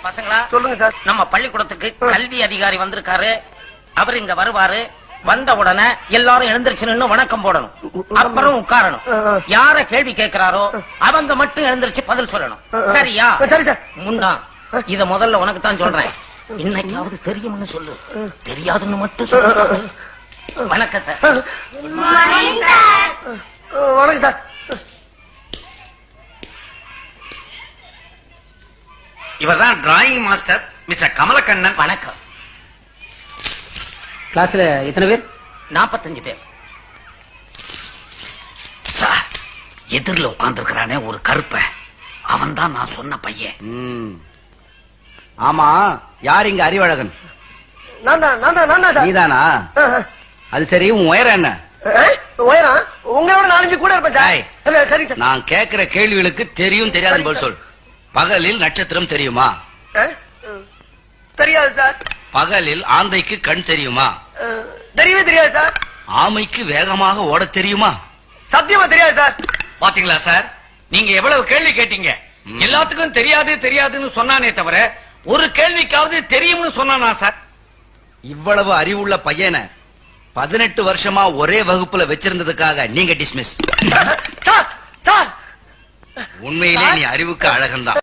பசங்களா சொல்லுங்க சார். நம்ம பள்ளிக்கூடத்துக்கு கல்வி அதிகாரி வந்திருக்காரு. அவர் இங்க வருவாரு. வந்த உடனே எல்லாரும் எழுந்திருச்சு நின்னு வணக்கம் போடணும். அப்புறம் உட்காரணும். யார கேள்வி கேட்கிறாரோ அவங்க மட்டும் எழுந்திருச்சு பதில் சொல்லணும். சரியா? சரி சார். முன்னா இத முதல்ல உனக்கு தான் சொல்றேன். இன்னைக்காவது தெரியும்னு சொல்லு, தெரியாதுன்னு மட்டும் சொல்லு. வணக்கம் சார். வணக்கம் சார். இவர்தான் டிராயிங் மாஸ்டர் மிஸ்டர் கமலக்கண்ணன். வணக்கம். கிளாஸ்ல எத்தனை பேர்? 45 பேர். சார், எதிரில் உட்கார்ந்துருக்கிறானே ஒரு கருப்ப, அவன் தான் நான் சொன்ன பையன். ஆமா, யார் இங்க அறிவழகன்? நான் தான் சார். நீதானா? அது சரி, உன் உயரம் என்ன? உயரம் உங்களோட 4 கூட இருப்பேன் சார். சரி சார். நான் கேக்குற கேள்விகளுக்கு தெரியும் தெரியாதுன்னு பதில் சொல். பகலில் நட்சத்திரம் தெரியுமா? தெரியாது சார். பகலில் ஆந்தைக்கு கண் தெரியுமா? தெரியவே தெரியாது சார். ஆமைக்கு வேகமாக ஓட தெரியுமா? சத்தியமா தெரியாது சார். பாத்தீங்களா சார், நீங்க எவ்வளவு கேள்வி கேட்டீங்க. எல்லாத்துக்கும் தெரியாது தெரியாதுன்னு சொன்னானே தவிர ஒரு கேள்விக்காவது தெரியும்னு சொன்னானா சார்? இவ்வளவு அறிவுள்ள பையனை 18 வருஷமா ஒரே வகுப்புல வச்சிருந்ததுக்காக நீங்க டிஸ்மிஸ். Sir, sir. உண்மையிலே நீ அறிவுக்கு அழகன்தான்.